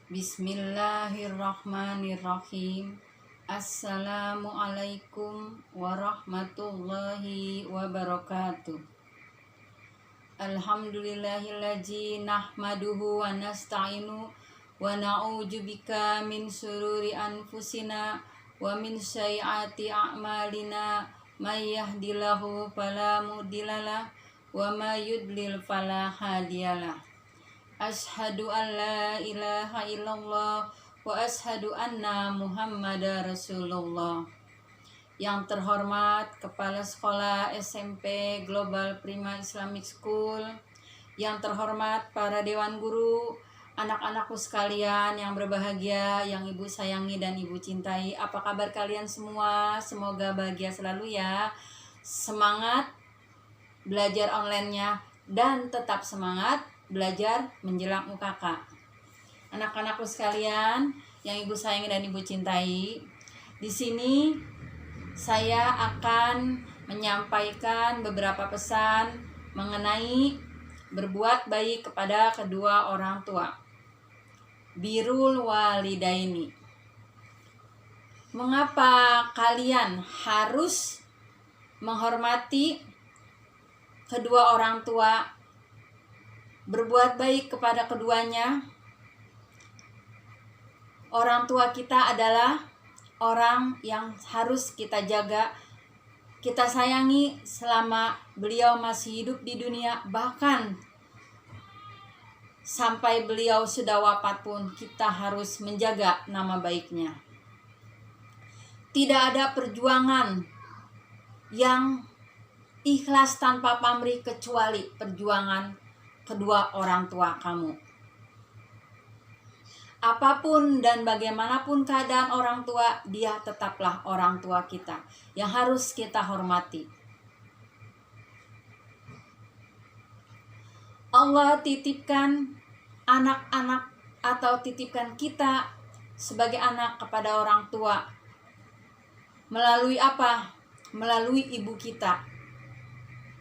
Bismillahirrahmanirrahim. Assalamualaikum warahmatullahi wabarakatuh. Alhamdulillahillazi nahmaduhu wa nasta'inu wa na'udzubika min sururi anfusina wa min sayyiati a'malina may yahdihillahu fala mudhillalah wa may yudlil fala hadiyalah. Ashhadu an la ilaha illallah wa ashhadu anna Muhammadar Rasulullah. Yang terhormat Kepala Sekolah SMP Global Prima Islamic School, yang terhormat para Dewan Guru, anak-anakku sekalian yang berbahagia, yang Ibu sayangi dan Ibu cintai. Apa kabar kalian semua? Semoga bahagia selalu ya. Semangat belajar online-nya dan tetap semangat belajar menjelang UKK. Anak-anakku sekalian yang Ibu sayangi dan Ibu cintai, di sini saya akan menyampaikan beberapa pesan mengenai berbuat baik kepada kedua orang tua. Birrul walidaini. Mengapa kalian harus menghormati kedua orang tua, berbuat baik kepada keduanya? Orang tua kita adalah orang yang harus kita jaga, kita sayangi selama beliau masih hidup di dunia, bahkan sampai beliau sudah wafat pun kita harus menjaga nama baiknya. Tidak ada perjuangan yang ikhlas tanpa pamrih kecuali perjuangan kedua orang tua kamu. Apapun dan bagaimanapun keadaan orang tua, dia tetaplah orang tua kita yang harus kita hormati. Allah titipkan anak-anak atau titipkan kita sebagai anak kepada orang tua. Melalui apa? Melalui ibu kita.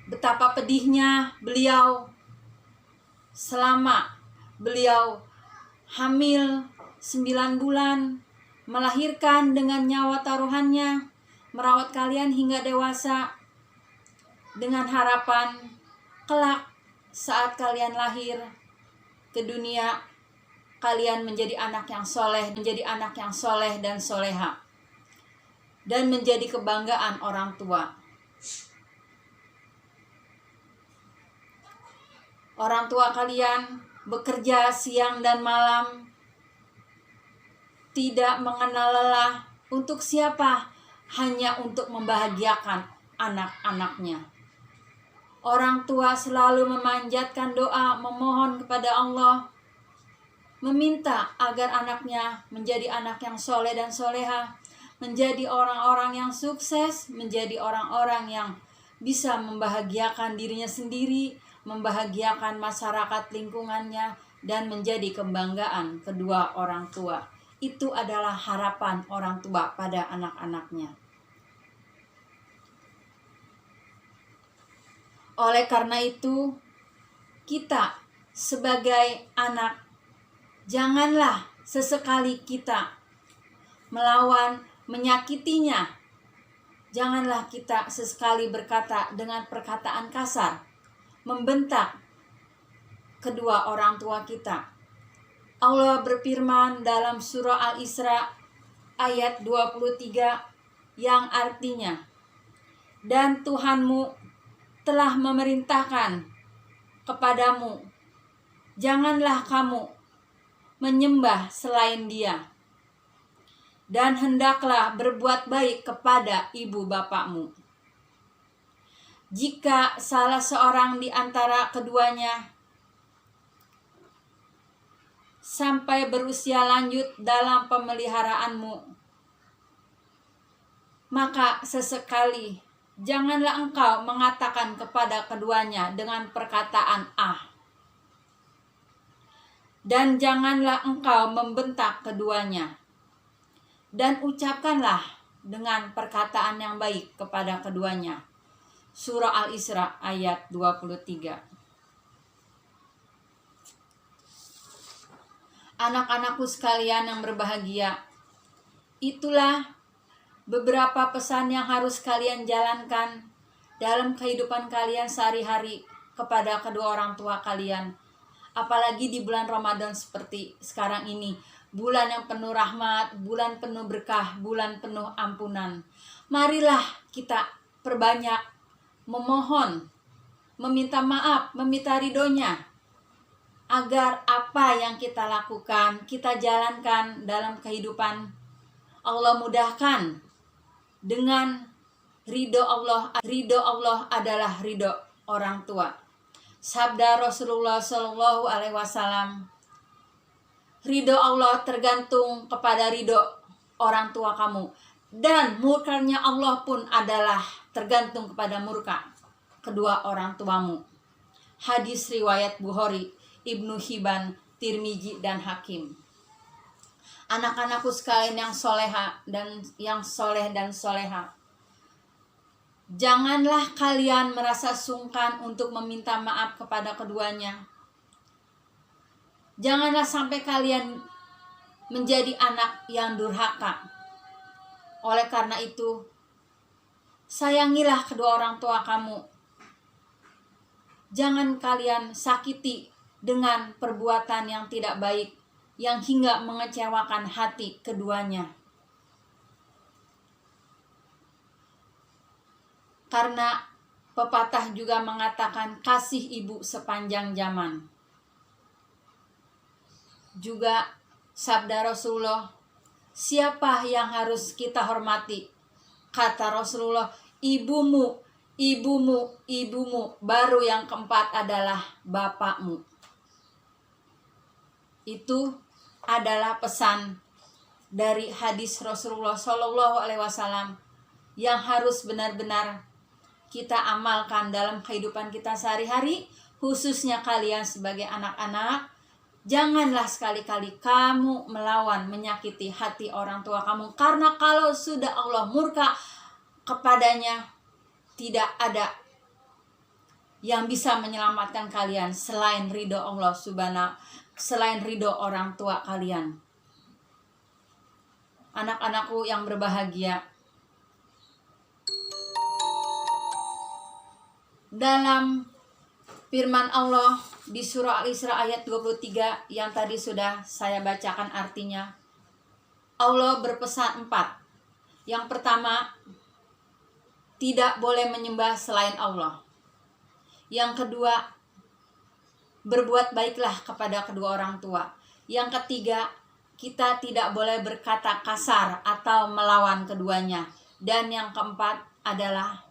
Betapa pedihnya beliau selama beliau hamil 9 bulan, melahirkan dengan nyawa taruhannya, merawat kalian hingga dewasa, dengan harapan kelak saat kalian lahir ke dunia, kalian menjadi anak yang soleh, dan soleha, dan menjadi kebanggaan orang tua. Orang tua kalian bekerja siang dan malam, tidak mengenal lelah. Untuk siapa? Hanya untuk membahagiakan anak-anaknya. Orang tua selalu memanjatkan doa, memohon kepada Allah, meminta agar anaknya menjadi anak yang soleh dan soleha, menjadi orang-orang yang sukses, menjadi orang-orang yang bisa membahagiakan dirinya sendiri, membahagiakan masyarakat lingkungannya, dan menjadi kebanggaan kedua orang tua. Itu adalah harapan orang tua pada anak-anaknya. Oleh karena itu, kita sebagai anak, janganlah sesekali kita melawan, menyakitinya. Janganlah kita sesekali berkata dengan perkataan kasar, membentak kedua orang tua kita. Allah berfirman dalam surah Al-Isra ayat 23 yang artinya, dan Tuhanmu telah memerintahkan kepadamu, janganlah kamu menyembah selain Dia, dan hendaklah berbuat baik kepada ibu bapakmu. Jika salah seorang di antara keduanya sampai berusia lanjut dalam pemeliharaanmu, maka sesekali janganlah engkau mengatakan kepada keduanya dengan perkataan "ah", dan janganlah engkau membentak keduanya, dan ucapkanlah dengan perkataan yang baik kepada keduanya. Surah Al-Isra ayat 23. Anak-anakku sekalian yang berbahagia, itulah beberapa pesan yang harus kalian jalankan dalam kehidupan kalian sehari-hari kepada kedua orang tua kalian. Apalagi di bulan Ramadan seperti sekarang ini, bulan yang penuh rahmat, bulan penuh berkah, bulan penuh ampunan. Marilah kita perbanyak memohon, meminta maaf, meminta ridhonya, agar apa yang kita lakukan, kita jalankan dalam kehidupan, Allah mudahkan dengan ridho Allah. Ridho Allah adalah ridho orang tua. Sabda Rasulullah Shallallahu Alaihi Wasallam, ridho Allah tergantung kepada ridho orang tua kamu, dan murkanya Allah pun adalah tergantung kepada murka kedua orang tuamu. Hadis riwayat Bukhari, Ibnu Hibban, Tirmizi, dan Hakim. Anak-anakku sekalian yang soleha dan yang soleh dan soleha, janganlah kalian merasa sungkan untuk meminta maaf kepada keduanya. Janganlah sampai kalian menjadi anak yang durhaka. Oleh karena itu, sayangilah kedua orang tua kamu. Jangan kalian sakiti dengan perbuatan yang tidak baik, yang hingga mengecewakan hati keduanya. Karena pepatah juga mengatakan kasih ibu sepanjang zaman. Juga sabda Rasulullah, siapa yang harus kita hormati? Kata Rasulullah, ibumu, ibumu, ibumu, baru yang keempat adalah bapakmu. Itu adalah pesan dari hadis Rasulullah Shallallahu Alaihi Wasallam yang harus benar-benar kita amalkan dalam kehidupan kita sehari-hari, khususnya kalian sebagai anak-anak. Janganlah sekali-kali kamu melawan, menyakiti hati orang tua kamu, karena kalau sudah Allah murka kepadanya, tidak ada yang bisa menyelamatkan kalian selain ridho Allah Subhanahu, selain ridho orang tua kalian. Anak-anakku yang berbahagia, dalam firman Allah di surah Al-Isra ayat 23 yang tadi sudah saya bacakan artinya, Allah berpesan 4. Yang pertama, tidak boleh menyembah selain Allah. Yang kedua, berbuat baiklah kepada kedua orang tua. Yang ketiga, kita tidak boleh berkata kasar atau melawan keduanya. Dan yang keempat adalah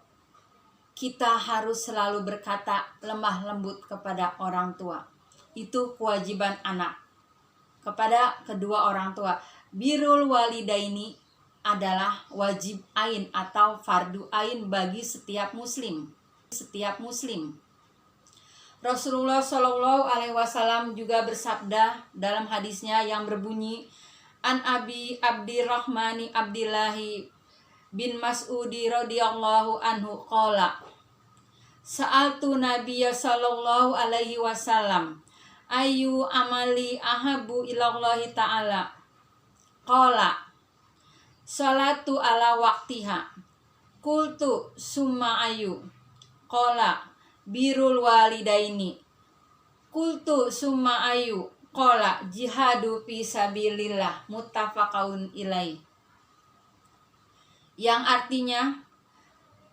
kita harus selalu berkata lemah lembut kepada orang tua. Itu kewajiban anak kepada kedua orang tua. Birrul walidaini adalah wajib ain atau fardu ain bagi setiap muslim. Setiap muslim. Rasulullah Shallallahu Alaihi Wasallam juga bersabda dalam hadisnya yang berbunyi, An Abi Abdirrahmani Abdillahi bin Mas'udi radhiyallahu anhu qala, sa'altu Nabiyya sallallahu alaihi wasallam ayu amali ahabu ilallahi ta'ala, qala salatu ala waqtiha, qultu summa ayu, qala birrul walidaini, qultu summa ayu, qala jihadu fi sabilillah, muttafaqun ilaih. Yang artinya,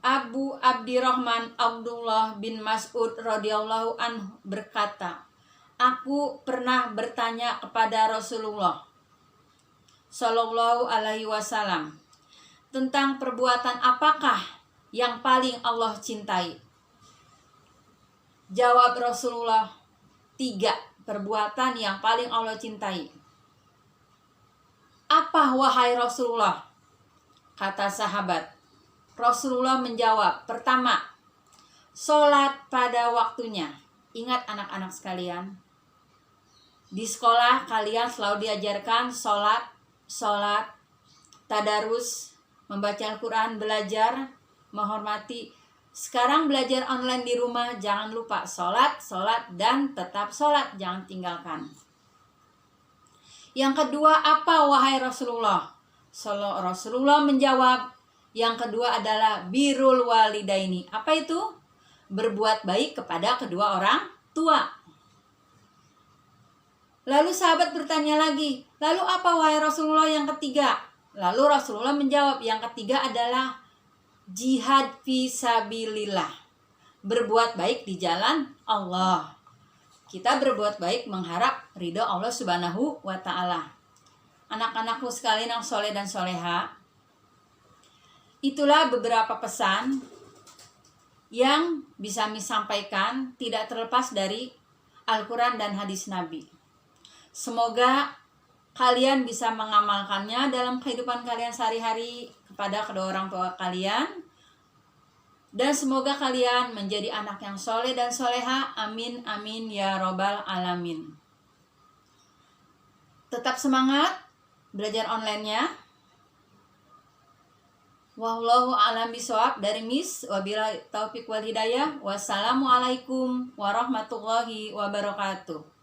Abu Abdirrahman Abdullah bin Mas'ud radhiyallahu anhu berkata, aku pernah bertanya kepada Rasulullah Shallallahu Alaihi Wasallam tentang perbuatan apakah yang paling Allah cintai. Jawab Rasulullah, 3 perbuatan yang paling Allah cintai. Apa wahai Rasulullah? Kata sahabat. Rasulullah menjawab, pertama, sholat pada waktunya. Ingat anak-anak sekalian, di sekolah kalian selalu diajarkan sholat, tadarus, membaca Al-Quran, belajar, menghormati. Sekarang belajar online di rumah, jangan lupa sholat, dan tetap sholat, jangan tinggalkan. Yang kedua apa wahai Rasulullah? Rasulullah menjawab, yang kedua adalah birrul walidaini. Apa itu? Berbuat baik kepada kedua orang tua. Lalu sahabat bertanya lagi, lalu apa wahai Rasulullah yang ketiga? Lalu Rasulullah menjawab, yang ketiga adalah jihad fisabilillah. Berbuat baik di jalan Allah. Kita berbuat baik mengharap ridho Allah Subhanahu wa Ta'ala. Anak-anakku sekalian yang soleh dan soleha, itulah beberapa pesan yang bisa kami sampaikan tidak terlepas dari Al-Quran dan hadis Nabi. Semoga kalian bisa mengamalkannya dalam kehidupan kalian sehari-hari kepada kedua orang tua kalian. Dan semoga kalian menjadi anak yang soleh dan soleha. Amin, amin, ya robbal alamin. Tetap semangat belajar online-nya. Wallahu a'lam bishawab dari Miss. Wabillahi taufiq wal hidayah. Wassalamualaikum warahmatullahi wabarakatuh.